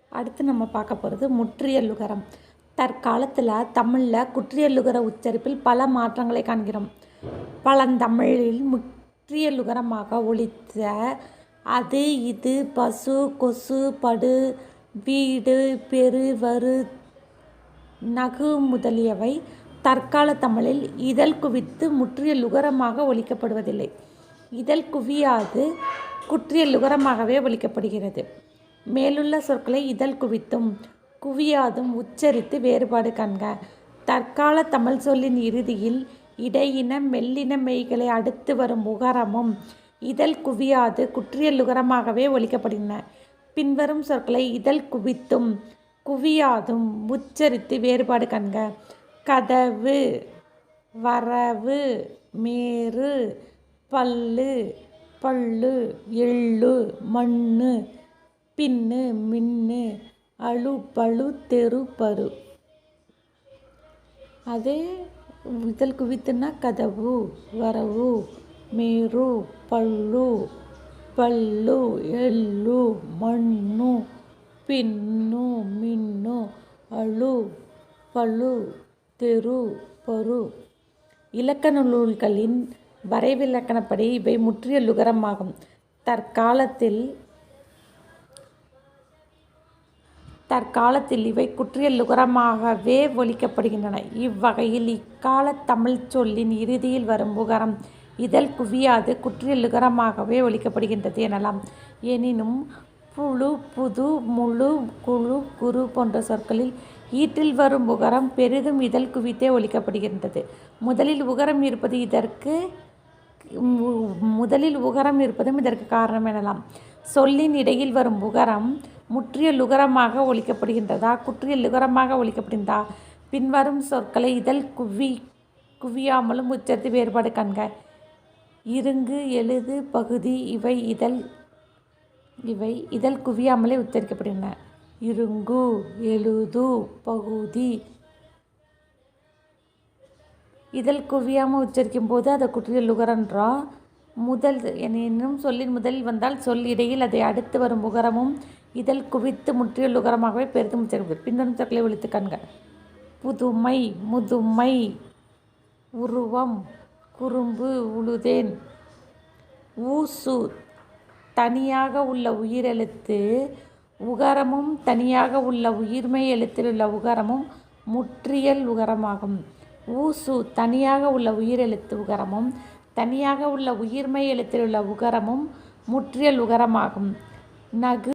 அடுத்து நம்ம பார்க்க போகிறது முற்றியலுகரம். தற்காலத்தில் தமிழில் குற்றியலுகர உச்சரிப்பில் பல மாற்றங்களை காண்கிறோம். பழந்தமிழில் முற்றியலுகரமாக ஒலித்த அது, இது, பசு, கொசு, படு, வீடு, பெரு, வரு, நகு முதலியவை தற்கால தமிழில் இதழ் குவித்து முற்றியலுகரமாக ஒலிக்கப்படுவதில்லை. இதழ் குவியாது குற்றியலுகரமாகவே ஒலிக்கப்படுகிறது. மேலுள்ள சொற்களை இதழ் குவித்தும் குவியாதும் உச்சரித்து வேறுபாடு காண்க. தற்கால தமிழ் சொல்லின் இறுதியில் இடையின மெல்லின மெய்களை அடுத்து வரும் உகரமும் இதழ் குவியாது குற்றியலுகரமாகவே ஒலிக்கப்படுகின்றன. பின்வரும் சொற்களை இதழ் குவித்தும் குவியாதும் உச்சரித்து வேறுபாடு காண்க. கதவு, வரவு, மேரு, பல்லு, பள்ளு, எள்ளு, மண்ணு, பின்னு, மின்னு, அழு, பழு, தெரு, பரு. அதே இதழ் குவித்துனா கதவு, வரவு, மேரு, பள்ளு, பல்லு, எள்ளு, மண்ணு, பின்னு, மின்னு, அழு, பழு, தெரு, பரு. இலக்கண நூல்களின் வரைவிலக்கணப்படி இவை முற்றியலுகரமாகும். தற்காலத்தில் இவை குற்றியலுகரமாகவே ஒலிக்கப்படுகின்றன. இவ்வகையில் இக்கால தமிழ் சொல்லின் இறுதியில் வரும் உகரம் இதழ் குவியாது குற்றியலுகரமாகவே ஒலிக்கப்படுகின்றது எனலாம். எனினும் புழு, புது, முழு, குழு, குரு போன்ற சொற்களில் ஈற்றில் வரும் உகரம் பெரிதும் இதழ் குவித்தே ஒலிக்கப்படுகின்றது. முதலில் உகரம் இருப்பதும் இதற்கு காரணம் எனலாம். சொல்லின் இடையில் வரும் உகரம் முற்றியலுகரமாக ஒலிக்கப்படுகின்றதா குற்றியலுகரமாக ஒலிக்கப்படுகின்றதா? பின்வரும் சொற்களை இதழ் குவியாமலும் உச்சரித்து வேறுபாடு காண்க. இருங்கு, எழுது, பகுதி இவை இதழ் குவியாமலே உச்சரிக்கப்படுகின்றன. இருங்கு, எழுது, பகுதி இதழ் குவியாமல் உச்சரிக்கும் போது அதை குற்றியலுகரன்றோம். எனும் சொல்லின் முதலில் வந்தால் சொல் இடையில் அதை அடுத்து வரும் உகரமும் இதழ் குவித்து முற்றியலுகரமாகவே பெரிதும் உச்சரிக்கப்படும். பின்வரும் சொற்களை ஒலித்து காண்க. புதுமை, முதுமை, உருவம், குறும்பு, உழுதேன். ஊசு தனியாக உள்ள உயிரெழுத்து உகரமும் தனியாக உள்ள உயிர்மெய் எழுத்தில் உள்ள உகரமும் முற்றியல் உகரமாகும். ஊசு தனியாக உள்ள உயிரெழுத்து உகரமும் தனியாக உள்ள உயிர்மெய் எழுத்தில் உள்ள உகரமும் முற்றியல் உகரமாகும். நகு